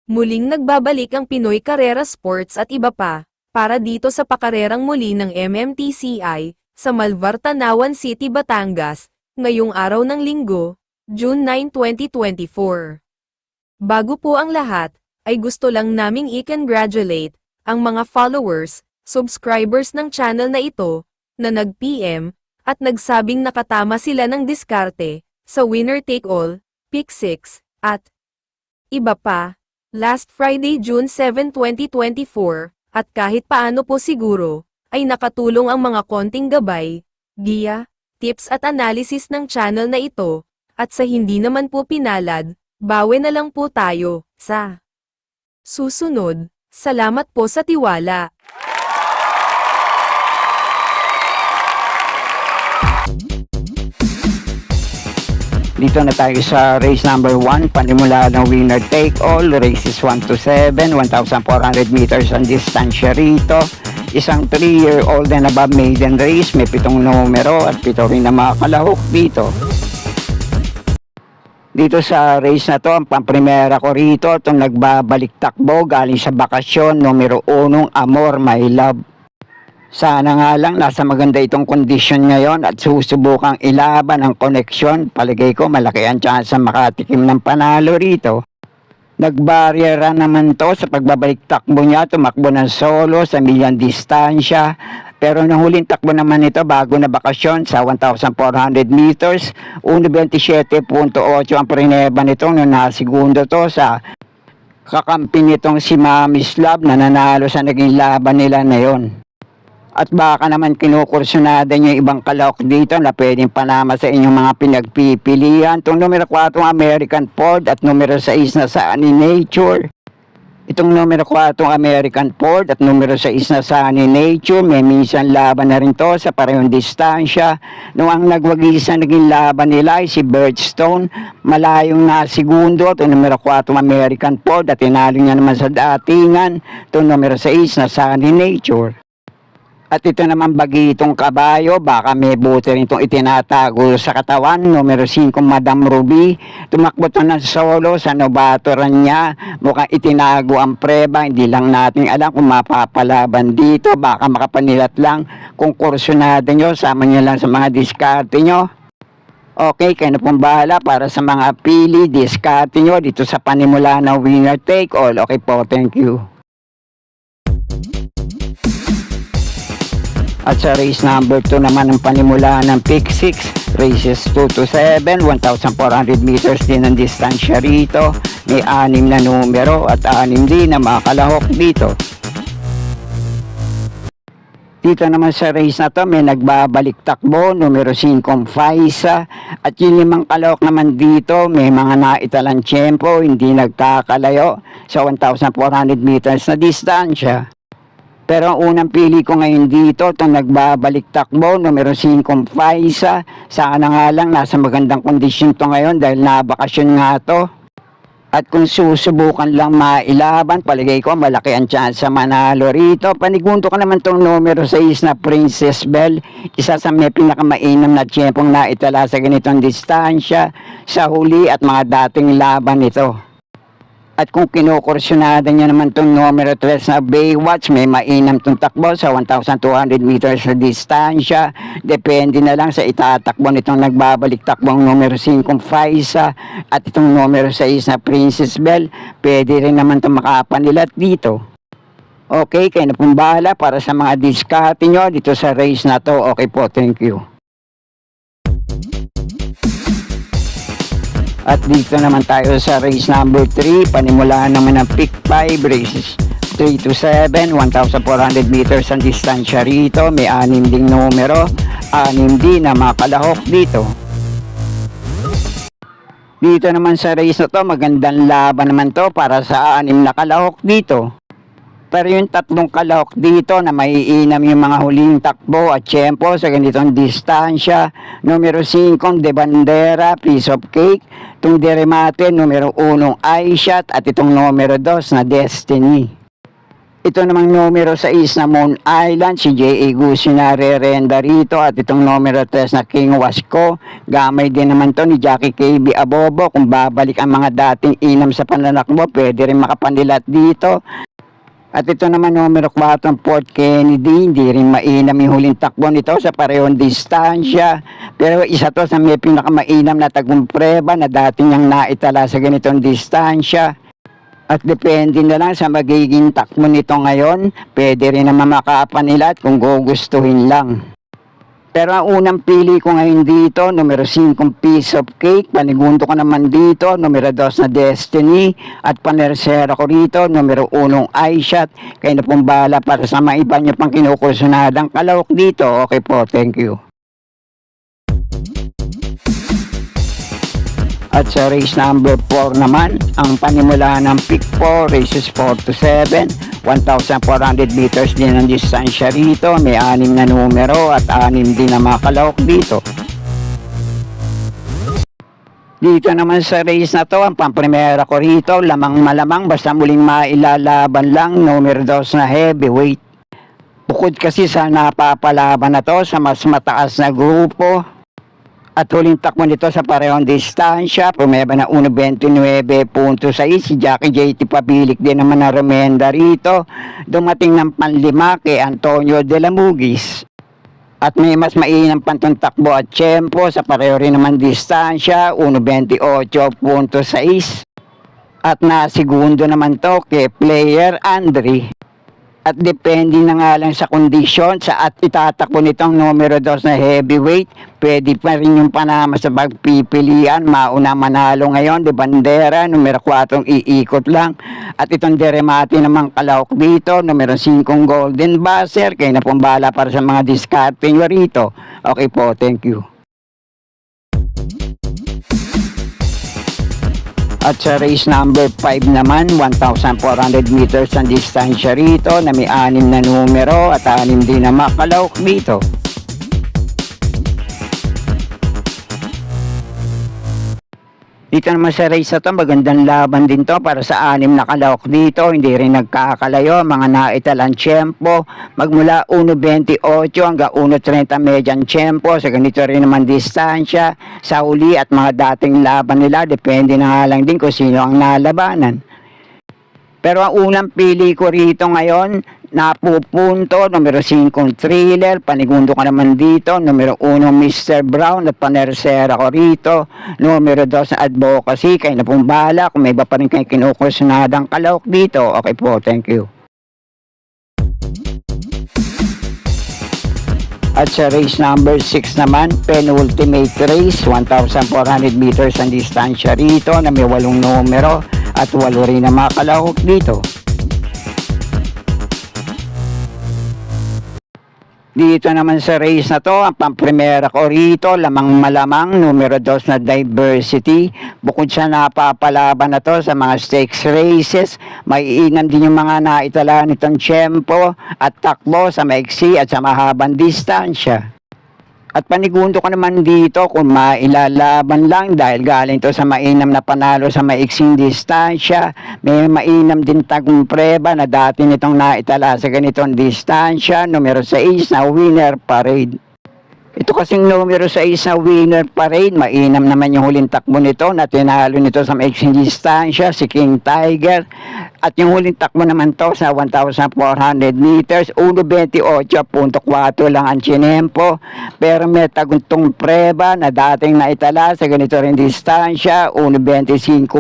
Muling nagbabalik ang Pinoy Carrera Sports at iba pa, para dito sa pakarerang muli ng MMTCI, sa Malvar, Tanawan City, Batangas, ngayong araw ng Linggo, June 9, 2024. Bago po ang lahat, ay gusto lang naming i-congratulate ang mga followers, subscribers ng channel na ito, na nag-PM, at nagsabing nakatama sila ng diskarte, sa winner take all, pick 6, at iba pa. Last Friday, June 7, 2024, at kahit paano po siguro, ay nakatulong ang mga konting gabay, giya, tips at analysis ng channel na ito, at sa hindi naman po pinalad, bawi na lang po tayo, sa susunod. Salamat po sa tiwala. Dito na tayo sa race number 1, panimula ng winner take all, races 1 to 7, 1,400 meters ang distansya rito. Isang 3-year-old and above maiden race, may 7 numero at 7 rin na mga kalahok dito. Dito sa race na to, ang pamprimera ko rito, itong nagbabalik takbo galing sa bakasyon, numero 1, Amor My Love. Sana nga lang nasa maganda itong kondisyon ngayon at susubukang ilaban ang koneksyon. Palagay ko malaki ang chance makatikim ng panalo rito. Nagbaryera naman to sa pagbabalik takbo niya, tumakbo ng solo sa milyang distansya. Pero nung huling takbo naman ito bago na bakasyon sa 1,400 meters, 1.27.8 ang prineba nito nung nasigundo to sa kakampi nitong si Mami's Love na nanalo sa naging laban nila na yon. At baka naman kinukursunada nyo ibang kalahok dito na pwedeng panama sa inyong mga pinagpipilian. Itong numero 4 American Ford at numero 6 na Sunny Nature. Itong numero 4 American Ford at numero 6 na Sunny Nature, may minsan laban na rin to sa parehong distansya. Nung ang nagwagisan naging laban nila ay si Birchstone, malayong nasigundo. Itong numero 4 American Ford at tinalo niya naman sa datingan. Itong numero 6 na Sunny Nature. At ito naman bagitong kabayo, baka may buti rin itong itinatago sa katawan. Numero 5, Madam Ruby. Tumakbo ito ng solo sa nobatoran niya. Mukhang itinago ang preba. Hindi lang natin alam kung mapapalaban dito. Baka makapanilat lang kung kursunado nyo. Sama nyo lang sa mga diskarte nyo. Okay, kayo na pong bahala para sa mga pili, diskarte nyo dito sa panimula ng winner take all. Okay po, thank you. At sa race number 2 naman ang panimula ng pick 6, races 2 to 7, 1,400 meters din ang distansya rito. May 6 na numero at 6 din na mga kalahok dito. Dito naman sa race na to may nagbabalik takbo, numero 5 Faisa. At yung 5 kalahok naman dito may mga naitalang tiyempo, hindi nagkakalayo sa 1,400 meters na distansya. Pero ang unang pili ko ngayon dito, itong nagbabalik takbo, numero 5 Faisa. Sana nga lang nasa magandang kondisyon to ngayon dahil nabakasyon nga to. At kung susubukan lang mailaban, paligay ko malaki ang chance sa manalo rito. Panigundo ko naman itong numero 6 na Princess Belle. Isa sa may pinakamainam na tiyempong naitala sa ganitong distansya sa huli at mga dating laban nito. At kung kinukursyonada niya naman itong numero 3 na Baywatch, may mainam itong takbo sa 1,200 meters na distansya. Depende na lang sa itatakbo nitong nagbabalik takbong numero 5 Faisa at itong numero 6 na Princess Belle. Pwede rin naman itong makapanilat dito. Okay, kayo na pong bahala para sa mga diskarte nyo dito sa race na to. Okay po, thank you. At dito naman tayo sa race number 3, panimulaan naman ng pick 5, races 3 to 7, 1,400 meters ang distansya rito. May 6 ding numero, 6 din na mga kalahok dito. Dito naman sa race na to, magandang laban naman to para sa 6 na kalahok dito. Pero yung 3 kalahok dito na maiinam yung mga huling takbo at tiyempo sa ganitong distansya. Numero 5, De Bandera, Piece of Cake. Itong Deremate, numero 1, iShot. At itong numero 2 na Destiny. Ito namang numero 6 na Moon Island, si J.A. Gusi na re-renda rito. At itong numero 3 na King Wasco, gamay din naman to ni Jackie KB Abobo. Kung babalik ang mga dating inam sa pananakbo, pwede rin makapanilat dito. At ito naman numero 4, Port Kennedy, hindi rin mainam yung huling takbo nito sa parehong distansya. Pero isa to sa may pinakamainam na tagumpre na dati niyang naitala sa ganitong distansya. At depende na lang sa magiging takbo nito ngayon, pwede rin naman makapanilat kung gugustuhin lang. Pero ang unang pili ko ngayon dito, numero 5, Piece of Cake. Panigundo ko naman dito, numero 2 na Destiny. At panersera ko rito, numero 1, iShot. Kayo na pong bahala para sa mga iba nyo pang kinukursunadang kalahok dito. Okay po, thank you. At sa race number 4 naman, ang panimula ng pick 4, races 4 to 7, 1,400 meters din ang distansya rito. May 6 na numero at 6 din na mga kalahok dito. Dito naman sa race na to, ang pamprimera ko rito, lamang malamang basta muling mailalaban lang, numero 2 na Heavyweight. Bukod kasi sa napapalaban na to sa mas mataas na grupo, at huling takbo nito sa parehong distansya, pumeba na 1.29.6, si Jackie JT Pabilik din naman na remenda rito. Dumating ng panlima kay Antonio de la Mugis. At may mas mainam pantong takbo at tiyempo sa pareho rin naman distansya, 1.28.6. At nasigundo naman to kay Player Andre. At depende na nga lang sa kondisyon sa at itatakbo nitong numero 2 na Heavyweight, pwede pa rin yung Panama sa pagpipilian. Mauna manalo ngayon, De Bandera, numero 4 iikot lang. At itong Deremate namang kalahok dito, numero 5 Golden Buzzer. Kayo na pong bahala para sa mga diskarte nyo rito. Okay po, thank you. At sa race number 5 naman, 1,400 meters ang distansya rito na may 6 na numero at 6 din na makalahok dito. Dito naman sa race na to, magandang laban din to para sa 6 na kalahok dito. Hindi rin nagkakalayo, mga naitalang tiyempo. Magmula 1.28 hanggang 1.30 median tiyempo. Sa ganito rin naman distansya. Sa huli at mga dating laban nila, depende na nga lang din kung sino ang nalabanan. Pero ang unang pili ko rito ngayon, napupunto, numero 5 Thriller, panigundo ko naman dito, numero 1 Mr. Brown at panersera ko rito, numero 2 na Advocacy. Kayo na pong bahala kung may iba pa rin kayo kinukursunadang kalahok dito. Okay po, thank you. At sa race number 6 naman, penultimate race, 1,400 meters ang distansya rito na may 8 numero at 8 rin na mga kalahok dito. Dito naman sa race na to, ang pamprimera ko rito, lamang malamang, numero 2 na Diversity. Bukod sa napapalaban na to sa mga stakes races, maiinam din yung mga naitala nitong tiyempo at takbo sa maiksi at sa mahabang distansya. At panigundo ko naman dito kung mailalaban lang dahil galing to sa mainam na panalo sa maiksing distansya. May mainam din tagumpre na dati nitong naitala sa ganitong distansya, numero 6 na Winner Parade. Ito kasing numero 6 na Winner Parade, mainam naman yung huling takbo nito na tinalo nito sa maiksing distansya, si King Tiger. At yung huling takbo naman to sa 1,400 meters, 1.28.4 lang ang tinempo. Pero may taguntong preba na dating naitala sa ganito rin distansya, 1.25.2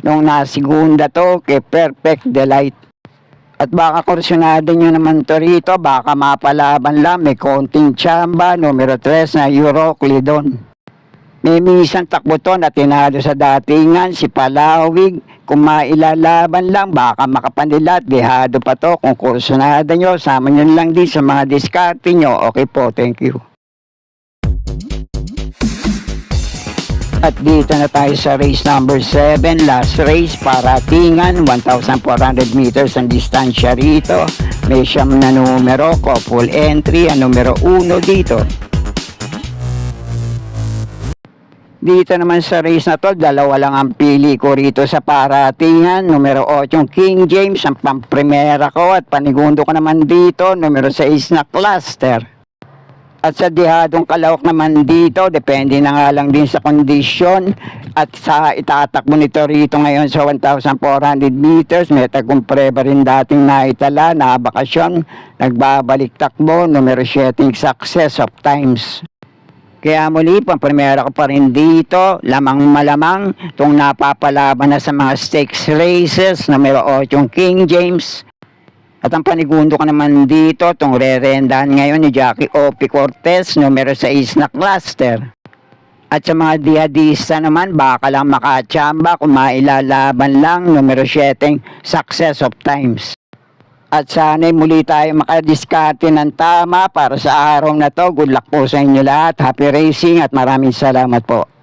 nung nasigunda to kay Perfect Delight. At baka kursunado nyo naman to rito, baka mapalaban lang, may konting tsamba, numero 3 na Euroclidon. May minsan takbo to na tinalo sa datingan, si Palawig. Kung mailalaban lang, baka makapanilat, dehado pa to. Kung kursunado nyo, sama nyo lang din sa mga diskarte nyo. Okay po, thank you. At dito na tayo sa race number 7, last race, paratingan, 1,400 meters ang distansya rito. May siyam na numero, couple entry, ang numero 1 dito. Dito naman sa race na to, dalawa lang ang pili ko rito sa paratingan. Numero 8, King James, ang pamprimera ko. At panigundo ko naman dito, numero 6 na Cluster. At sa dihadong kalawak naman dito, depende na nga lang din sa kondisyon at sa itatakbo nito rito ngayon sa 1,400 meters. May tagumpre ba rin dating naitala, nakabakasyon, nagbabalik takbo, numero 7, Success of Times. Kaya muli, pamprimera ko pa rin dito, lamang malamang, itong napapalaban na sa mga stakes races, numero 8, King James. At ang panigundo ko naman dito, itong re-rendahan ngayon ni Jackie Opi Cortez, numero 6 na Cluster. At sa mga dihadista naman, baka lang makachamba kung mailalaban lang, numero 7, Success of Times. At sana'y muli tayo makadiskarte ng tama para sa araw na to. Good luck po sa inyo lahat. Happy racing at maraming salamat po.